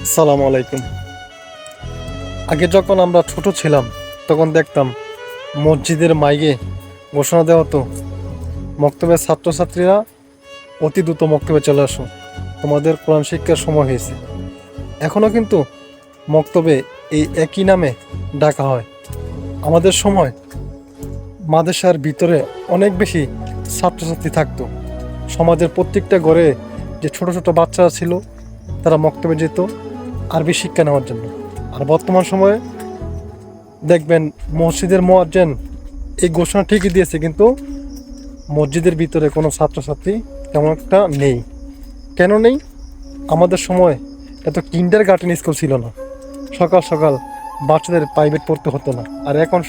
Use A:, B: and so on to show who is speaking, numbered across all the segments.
A: আসসালামু আলাইকুম। আগে যখন আমরা ছোট ছিলাম তখন দেখতাম মসজিদের মাইকে ঘোষণা দেওয়া হতো, মক্তবের ছাত্রছাত্রীরা অতি দ্রুত মক্তবে চলে আসো, তোমাদের কোরআন শিক্ষার সময় হয়েছে। এখনও কিন্তু মক্তবে এই একই নামে ডাকা হয়। আমাদের সময় মাদ্রাসার ভিতরে অনেক বেশি ছাত্রছাত্রী থাকতো। সমাজের প্রত্যেকটা ঘরে যে ছোট ছোট বাচ্চারা ছিল তারা মক্তবে যেত আরবি শিক্ষা নেওয়ার জন্য। আর বর্তমান সময়ে দেখবেন মসজিদের মুয়াজ্জিন এই ঘোষণা ঠিকই দিয়েছে, কিন্তু মসজিদের ভিতরে কোনো ছাত্রছাত্রী তেমন একটা নেই। কেন নেই? আমাদের সময় এত কিন্ডার গার্ডেন স্কুল ছিল না, সকাল সকাল বাচ্চাদের প্রাইভেট পড়তে হতো না। আর এখন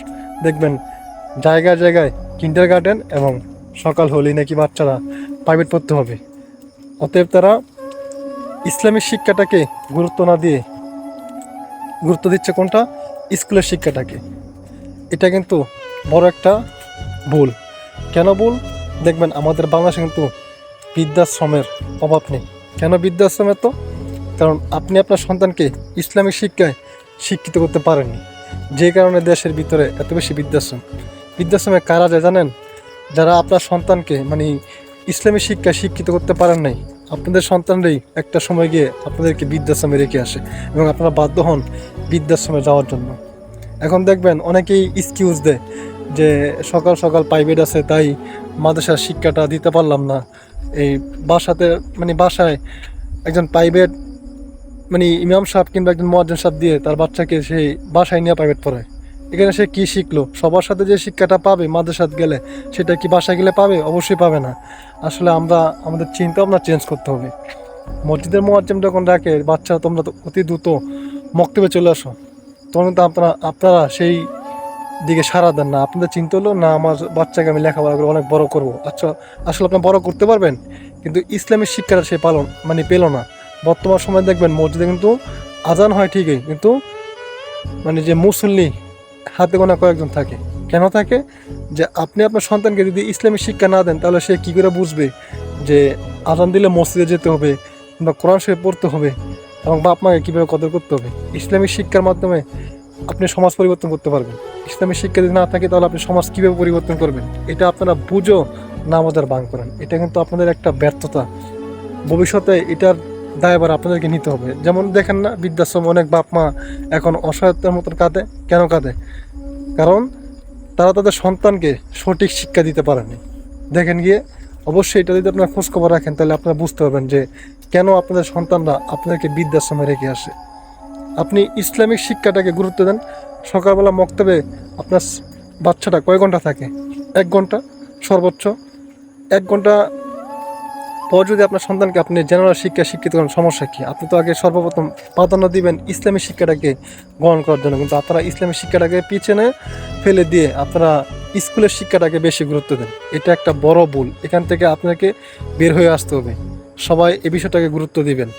A: দেখবেন জায়গায় জায়গায় কিন্ডার গার্ডেন, এবং সকাল হলেই নাকি বাচ্চারা প্রাইভেট পড়তে হবে। অতএব তারা ইসলামিক শিক্ষাটাকে গুরুত্ব না দিয়ে গুরুত্ব দিচ্ছে কোনটা? স্কুলের শিক্ষাটাকে। এটা কিন্তু বড় একটা ভুল। কেন ভুল? দেখবেন আমাদের বাংলাদেশে কিন্তু বৃদ্ধাশ্রমের অভাব নেই। কেন বৃদ্ধাশ্রমের? তো কারণ আপনি আপনার সন্তানকে ইসলামিক শিক্ষায় শিক্ষিত করতে পারেননি, যে কারণে দেশের ভিতরে এত বেশি বৃদ্ধাশ্রম। বৃদ্ধাশ্রমে কারা যায় জানেন? যারা আপনার সন্তানকে ইসলামী শিক্ষায় শিক্ষিত করতে পারেন নাই, আপনাদের সন্তানরাই একটা সময় গিয়ে আপনাদেরকে বৃদ্ধাশ্রমে রেখে আসে এবং আপনারা বাধ্য হন বৃদ্ধাশ্রমে যাওয়ার জন্য। এখন দেখবেন অনেকেই এক্সকিউজ দেয় যে সকাল সকাল প্রাইভেট আছে তাই মাদ্রাসার শিক্ষাটা দিতে পারলাম না। এই বাসায় একজন প্রাইভেট ইমাম সাহেব কিংবা একজন মুয়াজ্জিন সাহেব দিয়ে তার বাচ্চাকে সেই বাসায় নিয়ে প্রাইভেট পড়ায়। এখানে সে কী শিখলো? সবার সাথে যে শিক্ষাটা পাবে মাদ্রাসায় গেলে, সেটা কি বাসায় গেলে পাবে? অবশ্যই পাবে না। আসলে আমরা আমাদের চিন্তা ভাবনা চেঞ্জ করতে হবে। মসজিদের মুয়াজ্জিন যখন ডাকে, বাচ্চা তোমরা তো অতি দ্রুত মক্তবে চলে আসো, তখন কিন্তু আপনারা সেই দিকে সাড়া দেন না। আপনাদের চিন্তা হলো না আমার বাচ্চাকে আমি লেখাপড়া করে অনেক বড় করব। আচ্ছা, আসলে আপনি বড় করতে পারবেন, কিন্তু ইসলামিক শিক্ষাটা সে পেল না। বর্তমান সময় দেখবেন মসজিদে কিন্তু আজান হয় ঠিকই, কিন্তু যে মুসল্লি হাতে গোনা কয়েকজন থাকে। কেন থাকে? যে আপনি আপনার সন্তানকে যদি ইসলামিক শিক্ষা না দেন, তাহলে সে কী করে বুঝবে যে আজান দিলে মসজিদে যেতে হবে বা কোরআন শরীফ পড়তে হবে এবং বাপ মাকে কীভাবে কদর করতে হবে। ইসলামিক শিক্ষার মাধ্যমে আপনি সমাজ পরিবর্তন করতে পারবেন। ইসলামিক শিক্ষা যদি না থাকে তাহলে আপনি সমাজ কীভাবে পরিবর্তন করবেন? এটা আপনারা বুঝো না আমাদের বাং করেন। এটা কিন্তু আপনাদের একটা ব্যর্থতা। ভবিষ্যতে এটার দায়ভার আপনাদেরকে নিতে হবে। যেমন দেখেন না, বৃদ্ধাশ্রম অনেক বাপ মা এখন অসহায়তার মতন কাঁদে। কেন কাঁদে? কারণ তারা তাদের সন্তানকে সঠিক শিক্ষা দিতে পারেনি। দেখেন গিয়ে, অবশ্যই এটা যদি আপনারা খোঁজখবর রাখেন তাহলে আপনারা বুঝতে পারবেন যে কেন আপনাদের সন্তানরা আপনাদেরকে বৃদ্ধাশ্রমে রেখে আসে। আপনি ইসলামিক শিক্ষাটাকে গুরুত্ব দেন। সকালবেলা মক্তবে আপনার বাচ্চাটা কয় ঘন্টা থাকে? 1 ঘন্টা সর্বোচ্চ। 1 ঘন্টা পর যদি আপনার সন্তানকে আপনি জেনারেল শিক্ষায় শিক্ষিত করেন, সমস্যা কী? আপনি তো আগে সর্বপ্রথম প্রাধান্য দিবেন ইসলামী শিক্ষাটাকে গ্রহণ করার জন্য, কিন্তু আপনারা ইসলামী শিক্ষাটাকে পিছনে ফেলে দিয়ে আপনারা স্কুলের শিক্ষাটাকে বেশি গুরুত্ব দেন। এটা একটা বড় ভুল। এখান থেকে আপনাকে বের হয়ে আসতে হবে। সবাই এই বিষয়টাকে গুরুত্ব দিবেন।